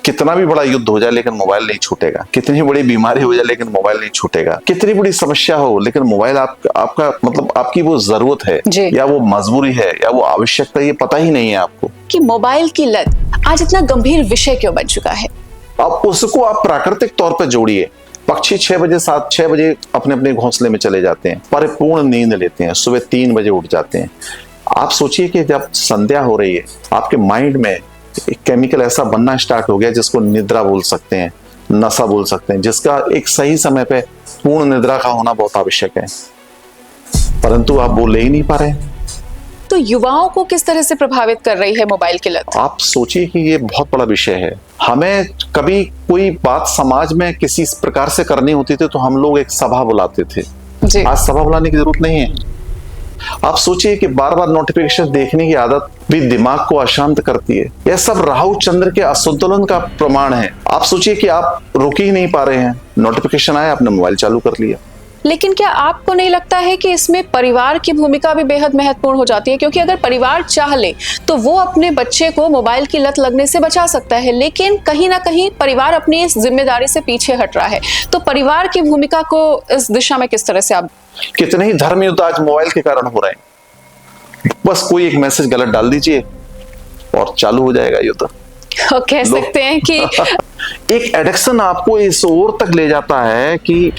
कितना भी बड़ा युद्ध हो जाए लेकिन मोबाइल नहीं छूटेगा, कितनी बड़ी बीमारी हो जाए लेकिन मोबाइल नहीं छूटेगा, कितनी बड़ी समस्या हो लेकिन मोबाइल आपका मतलब आपकी वो जरूरत है जी। या वो मजबूरी है या वो आवश्यकता, ये पता ही नहीं है आपको कि मोबाइल की लत आज इतना गंभीर विषय क्यों बन चुका है। अब उसको आप प्राकृतिक तौर पर जोड़िए। पक्षी 6 बजे अपने अपने घोंसले में चले जाते हैं, परिपूर्ण नींद लेते हैं, सुबह 3 बजे उठ जाते हैं। आप सोचिए कि जब संध्या हो रही है आपके माइंड में एक केमिकल ऐसा बनना स्टार्ट हो गया जिसको निद्रा बोल सकते हैं, नशा बोल सकते हैं, जिसका एक सही समय पे पूर्ण निद्रा का होना बहुत आवश्यक है, परंतु आप वो ले ही नहीं पा रहे हैं। तो युवाओं को किस तरह से प्रभावित कर रही है मोबाइल की लत। आप सोचिए कि ये बहुत बड़ा विषय है। हमें कभी कोई बात समाज में किसी प्रकार से करनी होती थी तो हम लोग एक सभा बुलाते थे। जी। आज सभा बुलाने की जरूरत नहीं है। आप सोचिए कि बार बार नोटिफिकेशन देखने की आदत भी दिमाग को अशांत करती है। यह सब राहु चंद्र के असंतुलन का प्रमाण है। आप सोचिए कि आप रुक ही नहीं पा रहे हैं, नोटिफिकेशन आया, आपने मोबाइल चालू कर लिया। लेकिन क्या आपको नहीं लगता है कि इसमें परिवार की भूमिका भी बेहद महत्वपूर्ण हो जाती है, क्योंकि अगर परिवार चाह ले तो वो अपने बच्चे को मोबाइल की लत लगने से बचा सकता है, लेकिन कहीं ना कहीं परिवार अपनी इस जिम्मेदारी से पीछे हट रहा है। तो परिवार की भूमिका को इस दिशा में किस तरह से आप। कितने ही धर्म युद्ध आज मोबाइल के कारण हो रहे हैं। बस कोई एक मैसेज गलत डाल दीजिए और चालू हो जाएगा युद्ध। कह सकते हैं कि एक एडिक्शन आपको इस ओर तक ले जाता है कि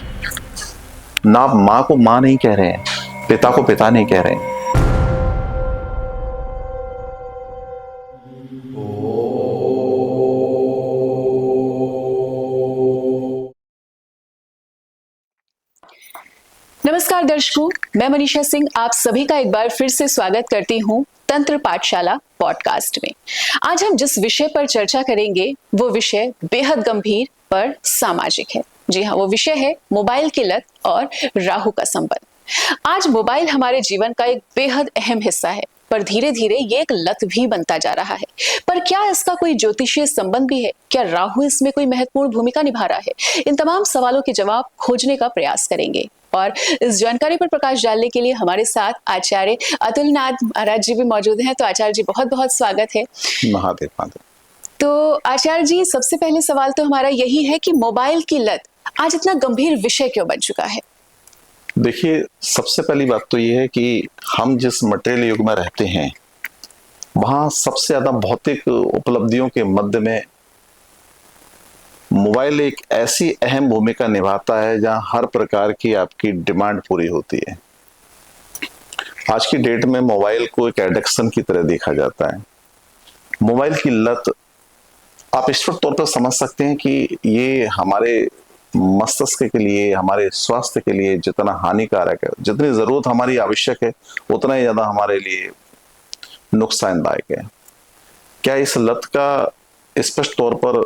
ना आप माँ को माँ नहीं कह रहे हैं, पिता को पिता नहीं कह रहे हैं। नमस्कार दर्शकों, मैं मनीषा सिंह आप सभी का एक बार फिर से स्वागत करती हूँ तंत्र पाठशाला पॉडकास्ट में। आज हम जिस विषय पर चर्चा करेंगे वो विषय बेहद गंभीर पर सामाजिक है। जी हाँ, वो विषय है मोबाइल की लत और राहु का संबंध। आज मोबाइल हमारे जीवन का एक बेहद अहम हिस्सा है, पर धीरे धीरे ये एक लत भी बनता जा रहा है। पर क्या इसका कोई ज्योतिषीय संबंध भी है? क्या राहु इसमें कोई महत्वपूर्ण भूमिका निभा रहा है? इन तमाम सवालों के जवाब खोजने का प्रयास करेंगे और इस जानकारी पर प्रकाश डालने के लिए हमारे साथ आचार्य अतुल नाथ महाराज जी भी मौजूद हैं। तो आचार्य जी बहुत बहुत स्वागत है। महादेव महादेव। तो आचार्य जी, सबसे पहले सवाल तो हमारा यही है कि मोबाइल की लत आज इतना गंभीर विषय क्यों बन चुका है? देखिए, सबसे पहली बात तो ये है कि हम जिस मटेरियल युग में रहते हैं वहां सबसे ज्यादा भौतिक उपलब्धियों के मध्य में मोबाइल एक ऐसी अहम भूमिका निभाता है जहां हर प्रकार की आपकी डिमांड पूरी होती है। आज की डेट में मोबाइल को एक एडिक्शन की तरह देखा जाता है। मोबाइल की लत आप स्पष्ट तौर पर समझ सकते हैं कि ये हमारे मस्तिष्क के लिए, हमारे स्वास्थ्य के लिए जितना हानिकारक है, जितनी जरूरत हमारी आवश्यक है, उतना ही ज्यादा हमारे लिए नुकसानदायक है। क्या इस लत का स्पष्ट तौर पर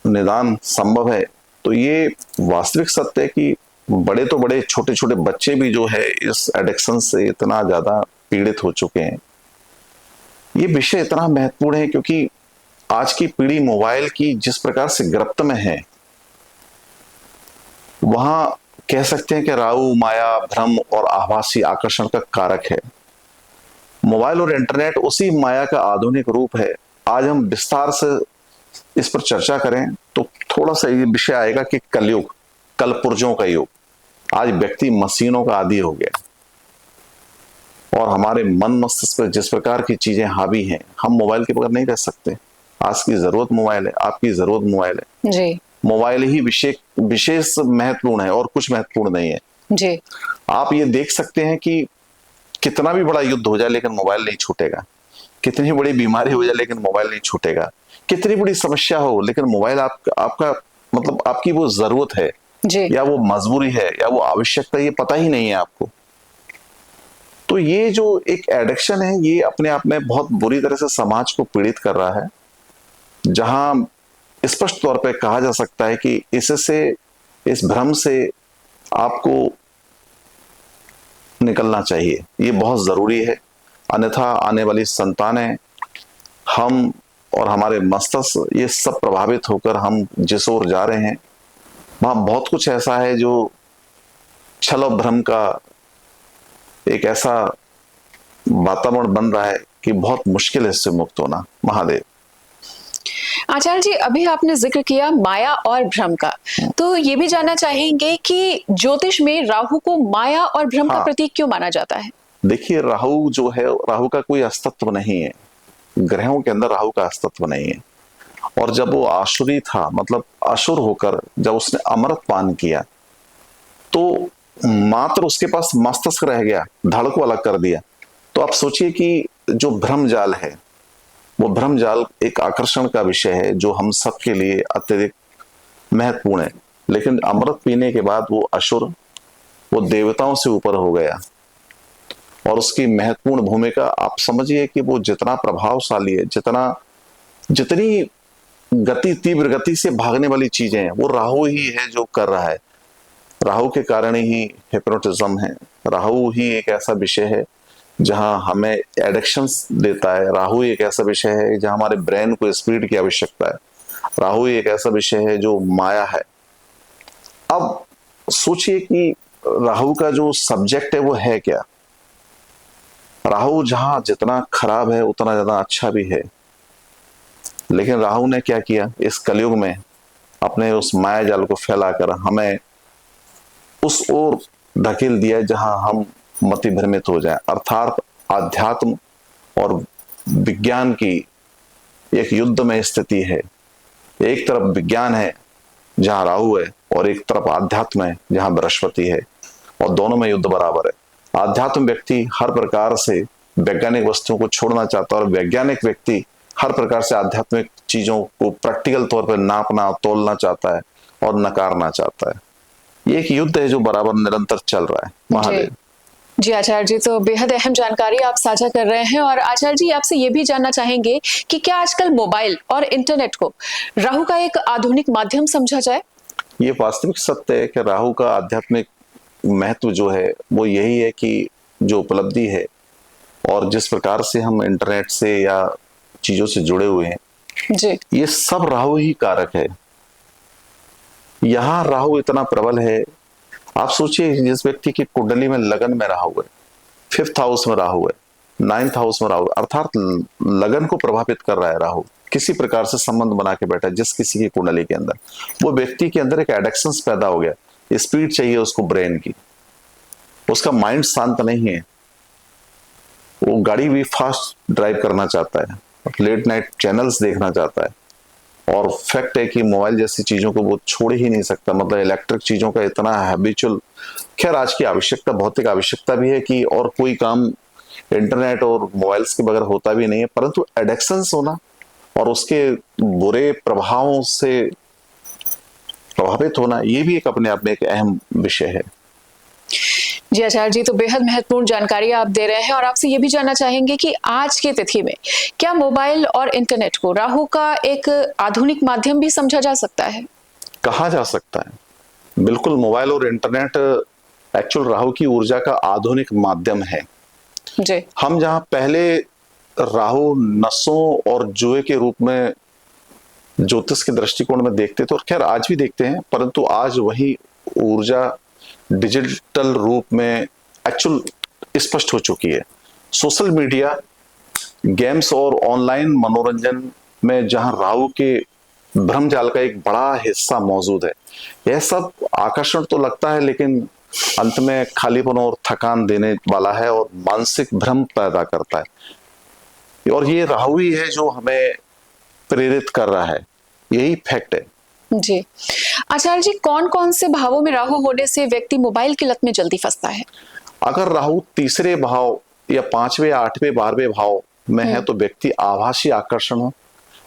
निदान संभव है? तो ये वास्तविक सत्य है कि बड़े तो बड़े, छोटे छोटे बच्चे भी जो है इस एडिक्शन से इतना ज्यादा पीड़ित हो चुके हैं। ये विषय इतना महत्वपूर्ण है क्योंकि आज की पीढ़ी मोबाइल की जिस प्रकार से गिरफ्त में है, वहां कह सकते हैं कि राहु माया, भ्रम और आभासी आकर्षण का कारक है। मोबाइल और इंटरनेट उसी माया का आधुनिक रूप है। आज हम विस्तार से इस पर चर्चा करें तो थोड़ा सा ये विषय आएगा कि कलयुग, कलपुर्जों का युग। आज व्यक्ति मशीनों का आदी हो गया और हमारे मन मस्तिष्क पर जिस प्रकार की चीजें हावी हैं, हम मोबाइल के बगैर नहीं रह सकते। आज की जरूरत मोबाइल है, आपकी जरूरत मोबाइल है जी। मोबाइल ही विशेष महत्वपूर्ण है और कुछ महत्वपूर्ण नहीं है जी। आप ये देख सकते हैं कि कितना भी बड़ा युद्ध हो जाए लेकिन मोबाइल नहीं छूटेगा, कितनी बड़ी बीमारी हो जाए लेकिन मोबाइल नहीं छूटेगा, कितनी बड़ी समस्या हो लेकिन मोबाइल आपका मतलब आपकी वो जरूरत है जी। या वो मजबूरी है या वो आवश्यकता, ये पता ही नहीं है आपको। तो ये जो एक एडिक्शन है ये अपने आप में बहुत बुरी तरह से समाज को पीड़ित कर रहा है, जहां स्पष्ट तौर पे कहा जा सकता है कि इससे, इस भ्रम से आपको निकलना चाहिए। ये बहुत जरूरी है, अन्यथा आने वाली संतानें, हम और हमारे मस्तिष्क, ये सब प्रभावित होकर हम जिस ओर जा रहे हैं वहां बहुत कुछ ऐसा है जो छल और भ्रम का एक ऐसा वातावरण बन रहा है कि बहुत मुश्किल है इससे मुक्त होना। महादेव। आचार्य जी, अभी आपने जिक्र किया माया और भ्रम का, तो ये भी जानना चाहेंगे कि ज्योतिष में राहु को माया और भ्रम का हाँ, प्रतीक क्यों माना जाता है? देखिए राहु जो है, राहु का कोई अस्तित्व नहीं है। ग्रहों के अंदर राहु का अस्तित्व नहीं है। और जब वो आसुरी था, मतलब असुर होकर जब उसने अमृत पान किया, तो मात्र उसके पास मस्तिष्क रह गया, धड़ को अलग कर दिया। तो आप सोचिए कि जो भ्रम जाल है, वो भ्रम जाल एक आकर्षण का विषय है जो हम सबके लिए अत्यधिक महत्वपूर्ण है। लेकिन अमृत पीने के बाद वो असुर, वो देवताओं से ऊपर हो गया। और उसकी महत्वपूर्ण भूमिका आप समझिए कि वो जितना प्रभावशाली है, जितनी गति, तीव्र गति से भागने वाली चीजें हैं, वो राहु ही है जो कर रहा है। राहु के कारण ही हिप्नोटिज्म है। राहु ही एक ऐसा विषय है जहां हमें एडिक्शंस देता है। राहु एक ऐसा विषय है जहां हमारे ब्रेन को स्पीड की आवश्यकता है। राहु एक ऐसा विषय है जो माया है। अब सोचिए कि राहु का जो सब्जेक्ट है वो है क्या। राहु जहां जितना खराब है उतना ज्यादा अच्छा भी है। लेकिन राहु ने क्या किया, इस कलयुग में अपने उस माया जाल को फैलाकर हमें उस ओर धकेल दिया जहां हम मति भ्रमित हो जाए। अर्थात आध्यात्म और विज्ञान की एक युद्ध में स्थिति है। एक तरफ विज्ञान है जहां राहु है, और एक तरफ आध्यात्म है जहां बृहस्पति है, और दोनों में युद्ध बराबर है। आध्यात्म व्यक्ति हर प्रकार से वैज्ञानिक वस्तुओं को छोड़ना चाहता है, और वैज्ञानिक व्यक्ति हर प्रकार से आध्यात्मिक चीजों को प्रैक्टिकल तौर पर नापना, तोलना चाहता है और नकारना चाहता है। ये एक युद्ध है जो बराबर निरंतर चल रहा है। महादेव जी आचार्य जी, तो बेहद अहम जानकारी आप साझा कर रहे हैं। और आचार्य जी, आपसे ये भी जानना चाहेंगे कि क्या आजकल मोबाइल और इंटरनेट को राहु का एक आधुनिक माध्यम समझा जाए? ये वास्तविक सत्य है कि राहु का आध्यात्मिक महत्व जो है वो यही है कि जो उपलब्धि है और जिस प्रकार से हम इंटरनेट से या चीजों से जुड़े हुए हैं, जी, ये सब राहु ही कारक है। यहाँ राहु इतना प्रबल है। आप सोचिए, जिस व्यक्ति की कुंडली में लगन में राहु है, 5th हाउस में राहु है, 9th हाउस में राहु, अर्थात लगन को प्रभावित कर रहा है राहु। किसी प्रकार से संबंध बना के बैठा जिस किसी की कुंडली के अंदर, वो व्यक्ति के अंदर एक एडिक्शन पैदा हो गया। स्पीड चाहिए उसको ब्रेन की, उसका माइंड शांत नहीं है। वो गाड़ी भी फास्ट ड्राइव करना चाहता है, लेट नाइट चैनल्स देखना चाहता है। और फैक्ट है कि मोबाइल जैसी चीजों को वो छोड़ ही नहीं सकता। मतलब इलेक्ट्रिक चीजों का इतना हैबिचुअल, खैर आज की आवश्यकता, भौतिक आवश्यकता भी है कि और कोई काम इंटरनेट और मोबाइल्स के बगैर होता भी नहीं है, परंतु एडिक्शंस होना और उसके बुरे प्रभावों से प्रभावित होना, ये भी एक अपने आप में एक अहम विषय है। जी आचार्य जी, तो बेहद महत्वपूर्ण जानकारी आप दे रहे हैं। और आपसे ये भी जानना चाहेंगे कि आज की तिथि में क्या मोबाइल और इंटरनेट को राहु का एक आधुनिक माध्यम भी समझा जा सकता है? कहा जा सकता है, बिल्कुल। मोबाइल और इंटरनेट एक्चुअल राहु की ऊर्जा का आधुनिक माध्यम है। जी, हम जहां पहले राहु नसों और जुए के रूप में ज्योतिष के दृष्टिकोण में देखते थे, और खैर आज भी देखते हैं, परंतु आज वही ऊर्जा डिजिटल रूप में एक्चुअल स्पष्ट हो चुकी है। सोशल मीडिया, गेम्स और ऑनलाइन मनोरंजन में जहां राहु के भ्रमजाल का एक बड़ा हिस्सा मौजूद है, यह सब आकर्षण तो लगता है, लेकिन अंत में खालीपन और थकान देने वाला है और मानसिक भ्रम पैदा करता है। और ये राहु ही है जो हमें प्रेरित कर रहा है, यही फैक्ट है। जी आचार्य जी, कौन कौन से भावों में राहु होने से व्यक्ति मोबाइल की लत में जल्दी फंसता है? अगर राहु तीसरे भाव या 5वें, 8वें, 12वें भाव में है तो व्यक्ति आभासी आकर्षण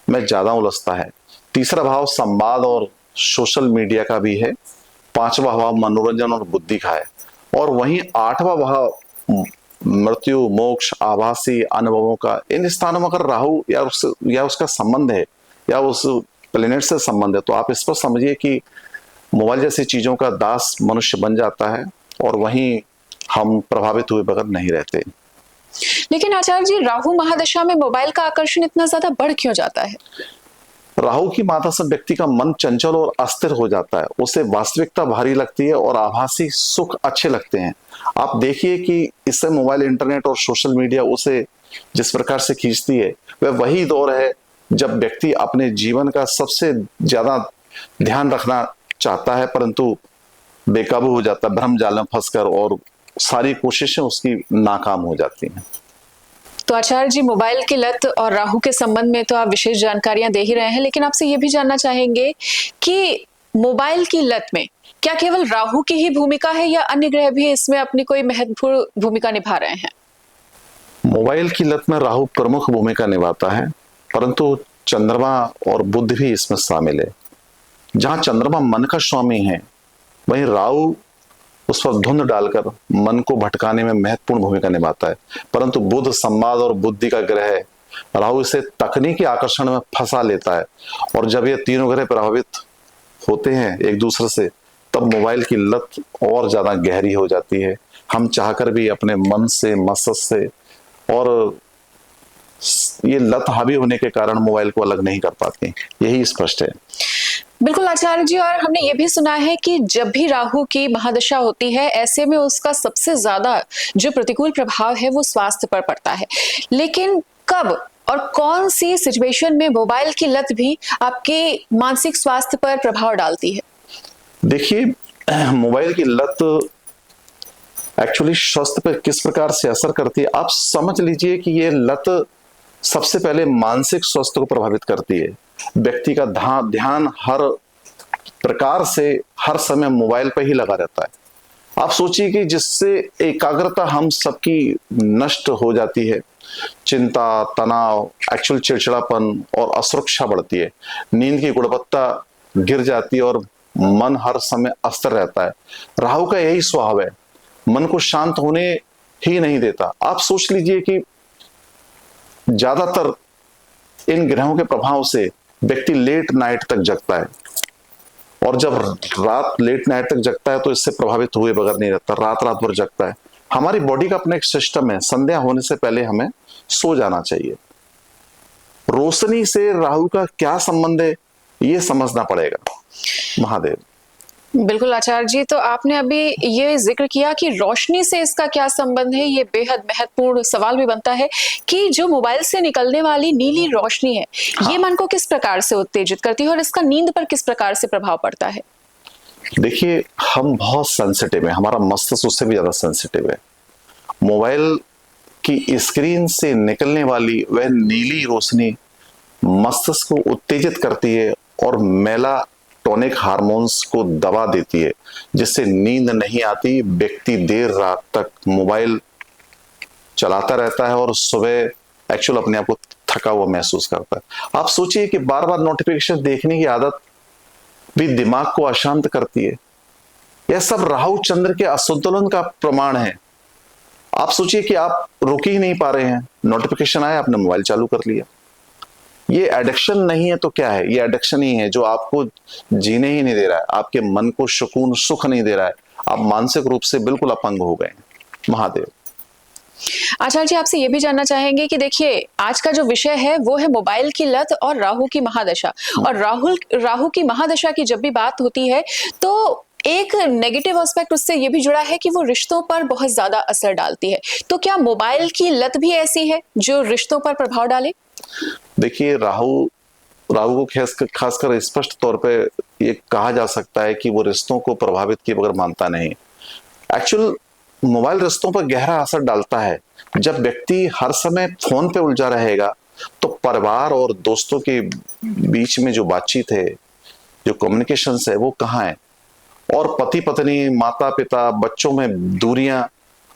में ज्यादा उलझता है। तीसरा भाव संवाद और सोशल मीडिया का भी है। 5वां भाव मनोरंजन और बुद्धि का है। और वहीं 8वां भाव मृत्यु, मोक्ष, आभासी अनुभवों का। इन स्थानों में अगर राहु या उसका संबंध है या उस प्लेनेट से संबंध है, तो आप इस पर समझिए कि मोबाइल जैसी चीजों का दास मनुष्य बन जाता है, और वहीं हम प्रभावित हुए बगैर नहीं रहते। लेकिन आचार्य जी, राहु महादशा में मोबाइल का आकर्षण इतना ज्यादा बढ़ क्यों जाता है? राहु की माता से व्यक्ति का मन चंचल और अस्थिर हो जाता है। उसे वास्तविकता भारी लगती है और आभासी सुख अच्छे लगते हैं। आप देखिए कि इससे मोबाइल, इंटरनेट और सोशल मीडिया उसे जिस प्रकार से खींचती है, वह वही दौर है जब व्यक्ति अपने जीवन का सबसे ज्यादा ध्यान रखना चाहता है परंतु बेकाबू हो जाता है भ्रम जाल में फंसकर, और सारी कोशिशें उसकी नाकाम हो जाती हैं। तो आचार्य जी, मोबाइल की लत और राहु के संबंध में तो आप विशेष जानकारियां दे ही रहे हैं, लेकिन आपसे ये भी जानना चाहेंगे कि मोबाइल की लत में क्या केवल राहु की ही भूमिका है या अन्य ग्रह भी इसमें अपनी कोई महत्वपूर्ण भूमिका निभा रहे हैं? मोबाइल की लत में राहु प्रमुख भूमिका निभाता है, परंतु चंद्रमा और बुध भी इसमें शामिल है। जहां चंद्रमा मन का स्वामी है, वहीं राहु उस पर धुंध डालकर मन को भटकाने में महत्वपूर्ण भूमिका निभाता है। परंतु बुध संवाद और बुद्धि का ग्रह है, राहु इसे तकनीकी आकर्षण में फंसा लेता है, और जब ये तीनों ग्रह प्रभावित होते हैं एक दूसरे से, तब मोबाइल की लत और ज्यादा गहरी हो जाती है। हम चाहकर भी अपने मन से, मस्तिष्क से, और ये लत हावी होने के कारण मोबाइल को अलग नहीं कर पाते, यही स्पष्ट है। बिल्कुल आचार्य जी, और हमने ये भी सुना है कि जब भी राहु की महादशा होती है, ऐसे में उसका सबसे ज्यादा जो प्रतिकूल प्रभाव है वो स्वास्थ्य पर पड़ता है। लेकिन कब और कौन सी सिचुएशन में मोबाइल की लत भी आपके मानसिक स्वास्थ्य पर प्रभाव डालती है? देखिए, मोबाइल की लत एक्चुअली स्वास्थ्य पर किस प्रकार से असर करती है, आप समझ लीजिए कि ये लत सबसे पहले मानसिक स्वास्थ्य को प्रभावित करती है। व्यक्ति का ध्यान हर प्रकार से हर समय मोबाइल पर ही लगा रहता है। आप सोचिए कि जिससे एकाग्रता हम सबकी नष्ट हो जाती है, चिंता, तनाव, एक्चुअल चिड़चिड़ापन और असुरक्षा बढ़ती है, नींद की गुणवत्ता गिर जाती है और मन हर समय अस्थिर रहता है। राहु का यही स्वभाव है, मन को शांत होने ही नहीं देता। आप सोच लीजिए कि ज्यादातर इन ग्रहों के प्रभाव से व्यक्ति लेट नाइट तक जगता है, और जब रात लेट नाइट तक जगता है तो इससे प्रभावित हुए बगैर नहीं रहता, रात रात भर जगता है। हमारी बॉडी का अपना एक सिस्टम है, संध्या होने से पहले हमें सो जाना चाहिए। रोशनी से राहु का क्या संबंध है, ये समझना पड़ेगा। महादेव। बिल्कुल आचार्य जी, तो आपने अभी ये जिक्र किया कि रोशनी से इसका क्या संबंध है। ये बेहद महत्वपूर्ण सवाल भी बनता है कि जो मोबाइल से निकलने वाली नीली रोशनी है, ये मन को किस प्रकार से उत्तेजित करती है और इसका नींद पर किस प्रकार से प्रभाव पड़ता है? देखिए, हम बहुत सेंसिटिव है, हमारा मस्तिष्क उससे भी ज्यादा सेंसिटिव है। मोबाइल की स्क्रीन से निकलने वाली वह नीली रोशनी मस्तिष्क को उत्तेजित करती है और मेलाटोनिक हार्मोन्स को दबा देती है, जिससे नींद नहीं आती। व्यक्ति देर रात तक मोबाइल चलाता रहता है और सुबह एक्चुअल अपने आप को थका हुआ महसूस करता है। आप सोचिए कि बार बार नोटिफिकेशन देखने की आदत भी दिमाग को अशांत करती है। यह सब राहु चंद्र के असंतुलन का प्रमाण है। आप सोचिए कि आप रुक ही नहीं पा रहे हैं, नोटिफिकेशन आया, आपने मोबाइल चालू कर लिया। ये एडिक्शन नहीं है तो क्या है? ये एडिक्शन ही है जो आपको जीने ही नहीं दे रहा है, आपके मन को सुकून, सुख नहीं दे रहा है। आप मानसिक रूप से बिल्कुल अपंग हो गए। महादेव। आचार्य जी, आपसे ये भी जानना चाहेंगे कि देखिए, आज का जो विषय है वो है मोबाइल की लत और राहु की महादशा। और राहु की महादशा की जब भी बात होती है तो एक नेगेटिव एस्पेक्ट उससे ये भी जुड़ा है कि वो रिश्तों पर बहुत ज्यादा असर डालती है। तो क्या मोबाइल की लत भी ऐसी है जो रिश्तों पर प्रभाव डाले? देखिए, राहु को खासकर स्पष्ट तौर पे ये कहा जा सकता है कि वो रिश्तों को प्रभावित किए बगैर मानता नहीं। एक्चुअल मोबाइल रिश्तों पर गहरा असर डालता है। जब व्यक्ति हर समय फोन पे उलझा रहेगा तो परिवार और दोस्तों के बीच में जो बातचीत है, जो कम्युनिकेशन है, वो कहाँ है? और पति पत्नी, माता पिता, बच्चों में दूरियां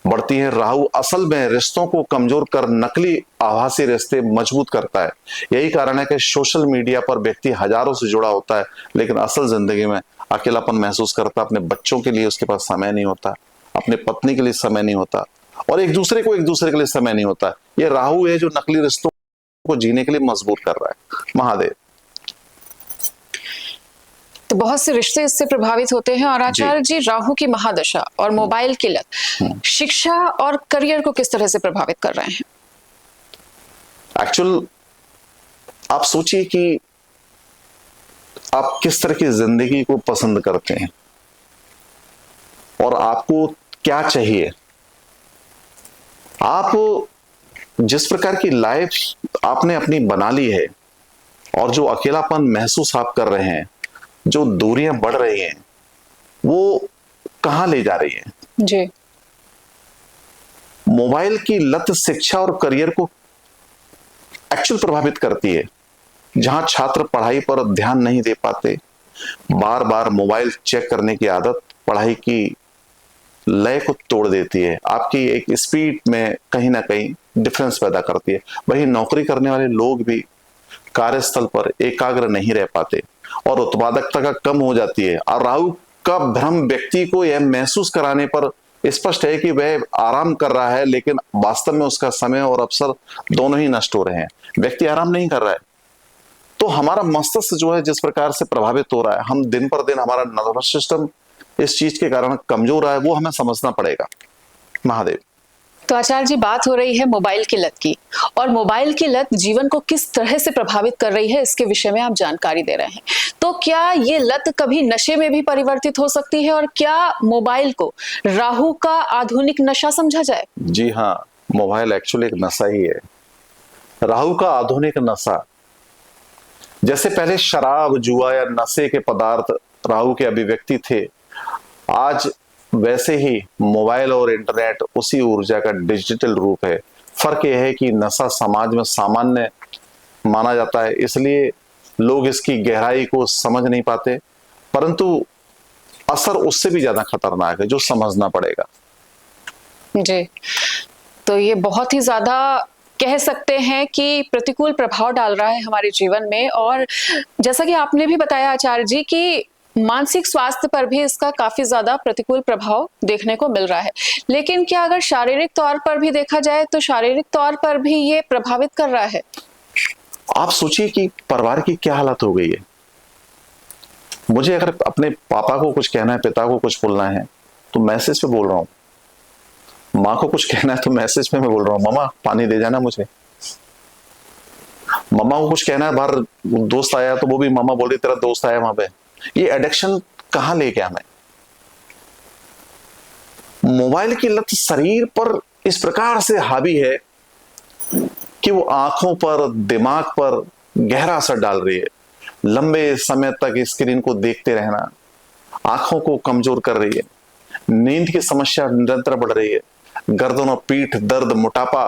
बढ़ती है। राहु असल में रिश्तों को कमजोर कर नकली आभासी रिश्ते मजबूत करता है। यही कारण है कि सोशल मीडिया पर व्यक्ति हजारों से जुड़ा होता है, लेकिन असल जिंदगी में अकेलापन महसूस करता है। अपने बच्चों के लिए उसके पास समय नहीं होता, अपने पत्नी के लिए समय नहीं होता, और एक दूसरे के लिए समय नहीं होता। ये राहु है जो नकली रिश्तों को जीने के लिए मजबूर कर रहा है। महादेव। तो बहुत से रिश्ते इससे प्रभावित होते हैं। और आचार्य जी, राहु की महादशा और मोबाइल की लत शिक्षा और करियर को किस तरह से प्रभावित कर रहे हैं? एक्चुअल आप सोचिए कि आप किस तरह की जिंदगी को पसंद करते हैं और आपको क्या चाहिए। आप जिस प्रकार की लाइफ आपने अपनी बना ली है, और जो अकेलापन महसूस आप कर रहे हैं, जो दूरियां बढ़ रही हैं, वो कहां ले जा रही है? जी। मोबाइल की लत शिक्षा और करियर को एक्चुअल प्रभावित करती है। जहां छात्र पढ़ाई पर ध्यान नहीं दे पाते, बार बार मोबाइल चेक करने की आदत पढ़ाई की लय को तोड़ देती है, आपकी एक स्पीड में कहीं ना कहीं डिफरेंस पैदा करती है। वही नौकरी करने वाले लोग भी कार्यस्थल पर एकाग्र नहीं रह पाते और उत्पादकता का कम हो जाती है। और राहु का भ्रम व्यक्ति को यह महसूस कराने पर स्पष्ट है कि वह आराम कर रहा है, लेकिन वास्तव में उसका समय और अवसर दोनों ही नष्ट हो रहे हैं। व्यक्ति आराम नहीं कर रहा है, तो हमारा मस्तिष्क जो है जिस प्रकार से प्रभावित हो रहा है, हम दिन पर दिन हमारा नर्वस सिस्टम इस चीज के कारण कमजोर रहा है, वो हमें समझना पड़ेगा। महादेव। तो आचार्य जी, बात हो रही है मोबाइल की लत की, और मोबाइल की लत जीवन को किस तरह से प्रभावित कर रही है इसके विषय में आप जानकारी दे रहे हैं। तो क्या ये लत कभी नशे में भी परिवर्तित हो सकती है, और क्या मोबाइल को राहु का आधुनिक नशा समझा जाए? जी हाँ, मोबाइल एक्चुअली एक नशा ही है, राहु का आधुनिक नशा। जैसे पहले शराब, जुआ या नशे के पदार्थ राहु के अभिव्यक्ति थे, आज वैसे ही मोबाइल और इंटरनेट उसी ऊर्जा का डिजिटल रूप है। फर्क यह है कि नशा समाज में सामान्य माना जाता है, इसलिए लोग इसकी गहराई को समझ नहीं पाते, परंतु असर उससे भी ज्यादा खतरनाक है, जो समझना पड़ेगा। जी, तो ये बहुत ही ज्यादा कह सकते हैं कि प्रतिकूल प्रभाव डाल रहा है हमारे जीवन में, और जैसा कि आपने भी बताया आचार्य जी कि मानसिक स्वास्थ्य पर भी इसका काफी ज्यादा प्रतिकूल प्रभाव देखने को मिल रहा है। लेकिन क्या अगर शारीरिक तौर पर भी देखा जाए तो शारीरिक तौर पर भी ये प्रभावित कर रहा है? आप सोचिए कि परिवार की क्या हालत हो गई है। मुझे अगर अपने पापा को कुछ कहना है, पिता को कुछ बोलना है, तो मैसेज पे बोल रहा हूँ। माँ को कुछ कहना है तो मैसेज पे मैं बोल रहा हूँ, मम्मा पानी दे जाना मुझे। मम्मा को कुछ कहना है, बाहर दोस्त आया तो वो भी मम्मा बोल रही तेरा दोस्त आया वहां पे। ये एडिक्शन कहां ले गया हमें? मोबाइल की लत शरीर पर इस प्रकार से हावी है कि वो आंखों पर, दिमाग पर गहरा असर डाल रही है। लंबे समय तक स्क्रीन को देखते रहना आंखों को कमजोर कर रही है। नींद की समस्या निरंतर बढ़ रही है। गर्दन और पीठ दर्द, मोटापा,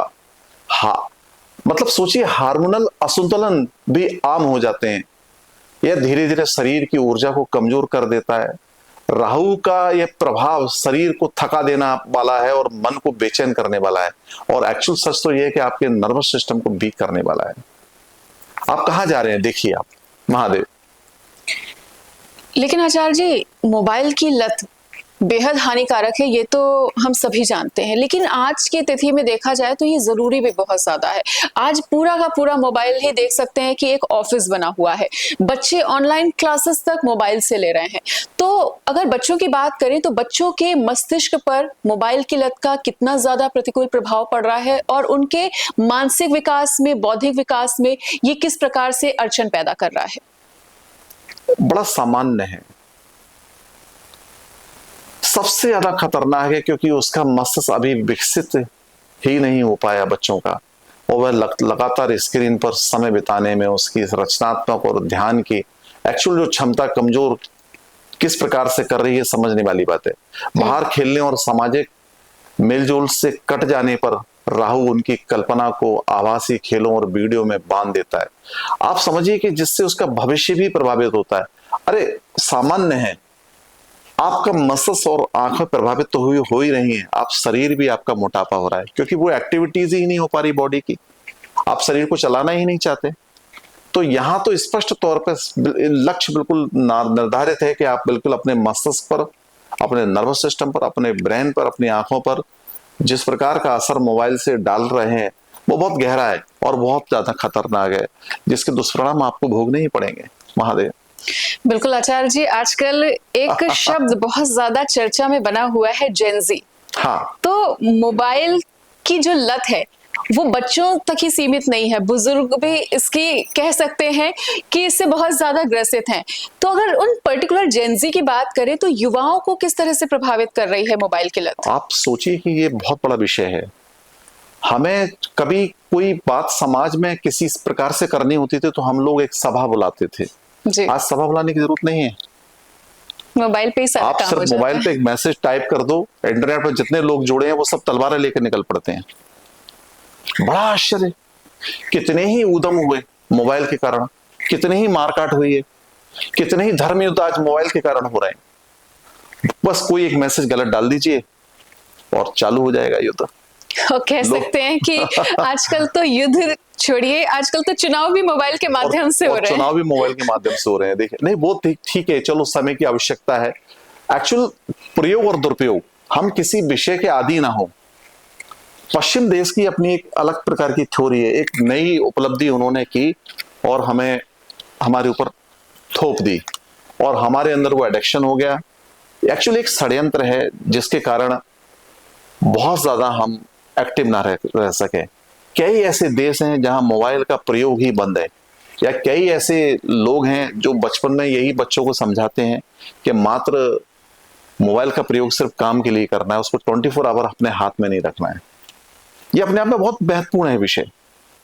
मतलब सोचिए हार्मोनल असंतुलन भी आम हो जाते हैं। यह धीरे धीरे शरीर की ऊर्जा को कमजोर कर देता है। राहु का यह प्रभाव शरीर को थका देना वाला है और मन को बेचैन करने वाला है, और एक्चुअल सच तो यह है कि आपके नर्वस सिस्टम को वीक करने वाला है। आप कहां जा रहे हैं, देखिए आप। महादेव। लेकिन आचार्य जी, मोबाइल की लत बेहद हानिकारक है, ये तो हम सभी जानते हैं, लेकिन आज की तिथि में देखा जाए तो ये जरूरी भी बहुत ज्यादा है। आज पूरा का पूरा मोबाइल ही देख सकते हैं कि एक ऑफिस बना हुआ है। बच्चे ऑनलाइन क्लासेस तक मोबाइल से ले रहे हैं। तो अगर बच्चों की बात करें तो बच्चों के मस्तिष्क पर मोबाइल की लत का कितना ज्यादा प्रतिकूल प्रभाव पड़ रहा है, और उनके मानसिक विकास में, बौद्धिक विकास में ये किस प्रकार से अड़चन पैदा कर रहा है? बड़ा सामान्य है, सबसे ज्यादा खतरनाक है, क्योंकि उसका मस्तिष्क अभी विकसित ही नहीं हो पाया बच्चों का, और वह लगातार स्क्रीन पर समय बिताने में उसकी रचनात्मक और ध्यान की एक्चुअल जो क्षमता कमजोर किस प्रकार से कर रही है, समझने वाली बात है। बाहर खेलने और सामाजिक मेलजोल से कट जाने पर राहु उनकी कल्पना को आभासी खेलों और वीडियो में बांध देता है। आप समझिए कि जिससे उसका भविष्य भी प्रभावित होता है। अरे सामान्य है, आपका मस्तिष्क और आंखें प्रभावित तो हो ही रही हैं, आप शरीर भी आपका मोटापा हो रहा है, क्योंकि वो एक्टिविटीज ही नहीं हो पा रही बॉडी की। आप शरीर को चलाना ही नहीं चाहते। तो यहां तो स्पष्ट तौर पर लक्ष्य बिल्कुल निर्धारित है कि आप बिल्कुल अपने मस्तिष्क पर, अपने नर्वस सिस्टम पर, अपने ब्रेन पर, अपनी आंखों पर जिस प्रकार का असर मोबाइल से डाल रहे हैं वो बहुत गहरा है और बहुत ज्यादा खतरनाक है, जिसके दुष्परिणाम आपको भोगने ही पड़ेंगे। महादेव। बिल्कुल आचार्य जी, आजकल एक शब्द बहुत ज्यादा चर्चा में बना हुआ है, जेनजी। हाँ, तो मोबाइल की जो लत है वो बच्चों तक ही सीमित नहीं है, बुजुर्ग भी इसकी कह सकते हैं कि इससे बहुत ज्यादा ग्रसित हैं। तो अगर उन पर्टिकुलर जेनजी की बात करें तो युवाओं को किस तरह से प्रभावित कर रही है मोबाइल की लत? आप सोचिए कि ये बहुत बड़ा विषय है। हमें कभी कोई बात समाज में किसी प्रकार से करनी होती थी तो हम लोग एक सभा बुलाते थे। जी, आज सभा बुलाने की जरूरत नहीं है। मोबाइल पे ही सारा आप काम हो सिर्फ जाता मोबाइल है। पे एक मैसेज टाइप कर दो, इंटरनेट पर जितने लोग जुड़े हैं वो सब तलवारें लेकर निकल पड़ते हैं। बड़ा आश्चर्य, कितने ही उद्यम हुए मोबाइल के कारण, कितने ही मारकाट हुई है, कितने ही धर्म युद्ध आज मोबाइल के कारण हो रहे हैं। बस कोई एक मैसेज गलत डाल दीजिए और चालू हो जाएगा युद्ध। और कह लो सकते हैं कि आजकल तो युद्ध छोड़िए, आजकल तो चुनाव भी मोबाइल के माध्यम से हो और रहे हैं। चुनाव भी मोबाइल के माध्यम से हो रहे हैं। देखिए, नहीं वो ठीक है, चलो समय की आवश्यकता है। एक्चुअल प्रयोग और दुरुपयोग, हम किसी विषय के आदी ना हो। पश्चिम देश की अपनी एक अलग प्रकार की थ्योरी है, एक नई उपलब्धि उन्होंने की और हमें हमारे ऊपर थोप दी और हमारे अंदर वो एडिक्शन हो गया। एक्चुअली एक षड्यंत्र है जिसके कारण बहुत ज्यादा हम एक्टिव ना रह सके। कई ऐसे देश हैं जहां मोबाइल का प्रयोग ही बंद है, या कई ऐसे लोग हैं जो बचपन में यही बच्चों को समझाते हैं कि मात्र मोबाइल का प्रयोग सिर्फ काम के लिए करना है, उसको 24 आवर अपने हाथ में नहीं रखना है। ये अपने आप में बहुत महत्वपूर्ण है विषय।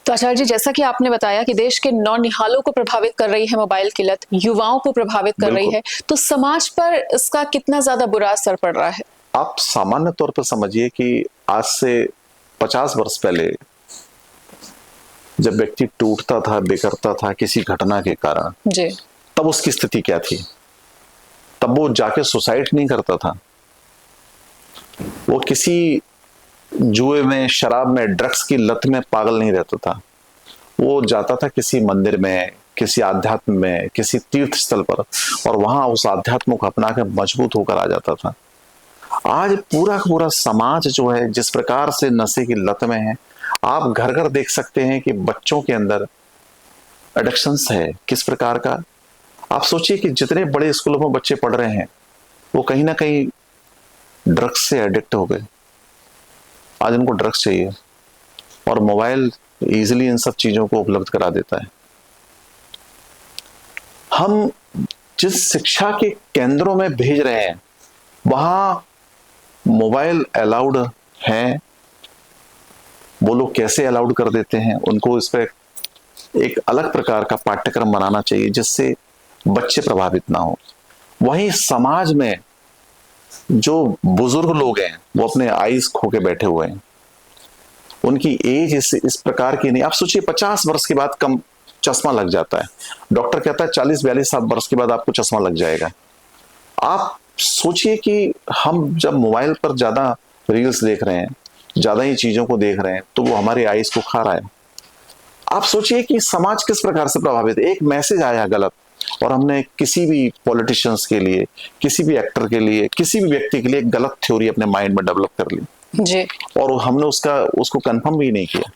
तो आचार्य जी, जैसा कि आपने बताया कि देश के नौनिहालों को प्रभावित कर रही है मोबाइल की लत, युवाओं को प्रभावित कर रही बिल्कुल। है, तो समाज पर इसका कितना ज्यादा बुरा असर पड़ रहा है? आप सामान्य तौर पर समझिए कि आज से 50 वर्ष पहले जब व्यक्ति टूटता था, बिखरता था किसी घटना के कारण, जी, तब उसकी स्थिति क्या थी? तब वो जाके सुसाइड नहीं करता था, वो किसी जुए में, शराब में, ड्रग्स की लत में पागल नहीं रहता था। वो जाता था किसी मंदिर में, किसी आध्यात्म में, किसी तीर्थ स्थल पर, और वहां उस आध्यात्म को अपना के मजबूत होकर आ जाता था। आज पूरा का पूरा समाज जो है जिस प्रकार से नशे की लत में है, आप घर घर देख सकते हैं कि बच्चों के अंदर एडिक्शंस है किस प्रकार का। आप सोचिए कि जितने बड़े स्कूलों में बच्चे पढ़ रहे हैं वो कहीं ना कहीं ड्रग्स से एडिक्ट हो गए। आज उनको ड्रग्स चाहिए और मोबाइल इजीली इन सब चीजों को उपलब्ध करा देता है। हम जिस शिक्षा के केंद्रों में भेज रहे हैं वहां मोबाइल अलाउड है। वो लोग कैसे अलाउड कर देते हैं, उनको इस पर एक अलग प्रकार का पाठ्यक्रम बनाना चाहिए जिससे बच्चे प्रभावित ना हो। वहीं समाज में जो बुजुर्ग लोग हैं वो अपने आईज खो के बैठे हुए हैं, उनकी एज इस प्रकार की नहीं। आप सोचिए 50 वर्ष के बाद कम चश्मा लग जाता है, डॉक्टर कहता है 40-42 वर्ष के बाद आपको चश्मा लग जाएगा। आप सोचिए कि हम जब मोबाइल पर ज्यादा रील्स देख रहे हैं, ज्यादा ही चीजों को देख रहे हैं, तो वो हमारी आईज को खा रहा है। आप सोचिए कि समाज किस प्रकार से प्रभावित है। एक मैसेज आया गलत और हमने किसी भी पॉलिटिशियंस के लिए, किसी भी एक्टर के लिए, किसी भी व्यक्ति के लिए एक गलत थ्योरी अपने माइंड में डेवलप कर ली जी, और हमने उसको कंफर्म भी नहीं किया।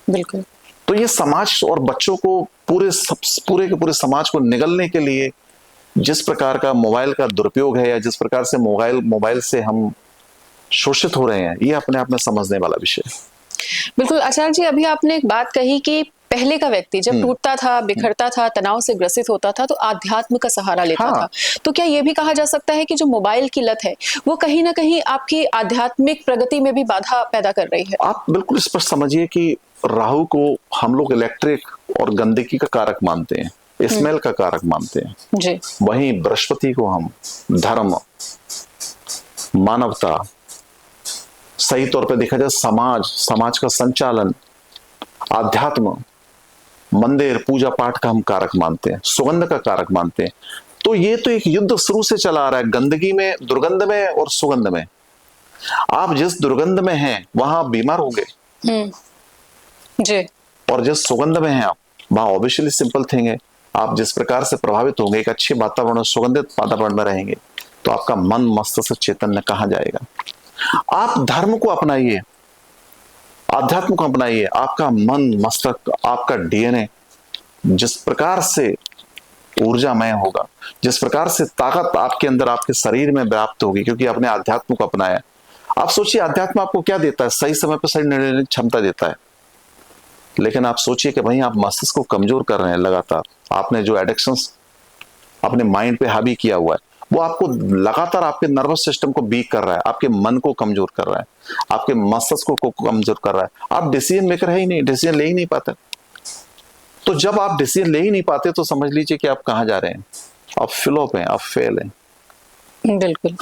बिल्कुल। तो ये समाज और बच्चों को पूरे के पूरे समाज को निगलने के लिए जिस प्रकार का मोबाइल का दुरुपयोग है, या जिस प्रकार से मोबाइल से हम शोषित हो रहे हैं, ये अपने आप में समझने वाला विषय है। बिल्कुल आचार्य जी, अभी आपने एक बात कही कि पहले का व्यक्ति जब टूटता था, बिखरता था, तनाव से ग्रसित होता था तो आध्यात्म का सहारा लेता हाँ। था। तो क्या ये भी कहा जा सकता है कि जो मोबाइल की लत है वो कहीं ना कहीं आपकी आध्यात्मिक प्रगति में भी बाधा पैदा कर रही है? आप बिल्कुल स्पष्ट समझिए कि राहु को हम लोग इलेक्ट्रिक और गंदगी का कारक मानते हैं, स्मेल का कारक मानते हैं। जी, वहीं बृहस्पति को हम धर्म, मानवता, सही तौर पे देखा जाए समाज का संचालन, आध्यात्म, मंदिर, पूजा पाठ का हम कारक मानते हैं, सुगंध का कारक मानते हैं। तो ये तो एक युद्ध शुरू से चला आ रहा है, गंदगी में, दुर्गंध में और सुगंध में। आप जिस दुर्गंध में हैं वहां आप बीमार होंगे, जी, और जिस सुगंध में हैं आप वहां ऑब्वियसली सिंपल थिंग है, आप जिस प्रकार से प्रभावित होंगे, एक अच्छे वातावरण, सुगंधित वातावरण में रहेंगे, तो आपका मन, मस्तिष्क, चैतन्य कहां जाएगा। आप धर्म को अपनाइए, आध्यात्म को अपनाइए, आपका मन, मस्तिष्क, आपका डीएनए जिस प्रकार से ऊर्जामय होगा, जिस प्रकार से ताकत आपके अंदर, आपके शरीर में व्याप्त होगी, क्योंकि आपने आध्यात्म को अपनाया। आप सोचिए अध्यात्म आपको क्या देता है? सही समय पर सही निर्णय लेने की क्षमता देता है। लेकिन आप सोचिए कि भाई आप मस्तिष्क को कमजोर कर रहे हैं लगातार। आपने जो एडिक्शंस अपने माइंड पे हावी किया हुआ है, वो आपको लगातार आपके नर्वस सिस्टम को वीक कर रहा है, आपके मन को कमजोर कर रहा है, आपके मस्तिष्क को कमजोर कर रहा है। आप डिसीजन मेकर है ही नहीं, डिसीजन ले ही नहीं पाते। तो जब आप डिसीजन ले ही नहीं पाते तो समझ लीजिए कि आप कहाँ जा रहे हैं, आप फ्लॉप हैं, आप फेल हैं। बिल्कुल।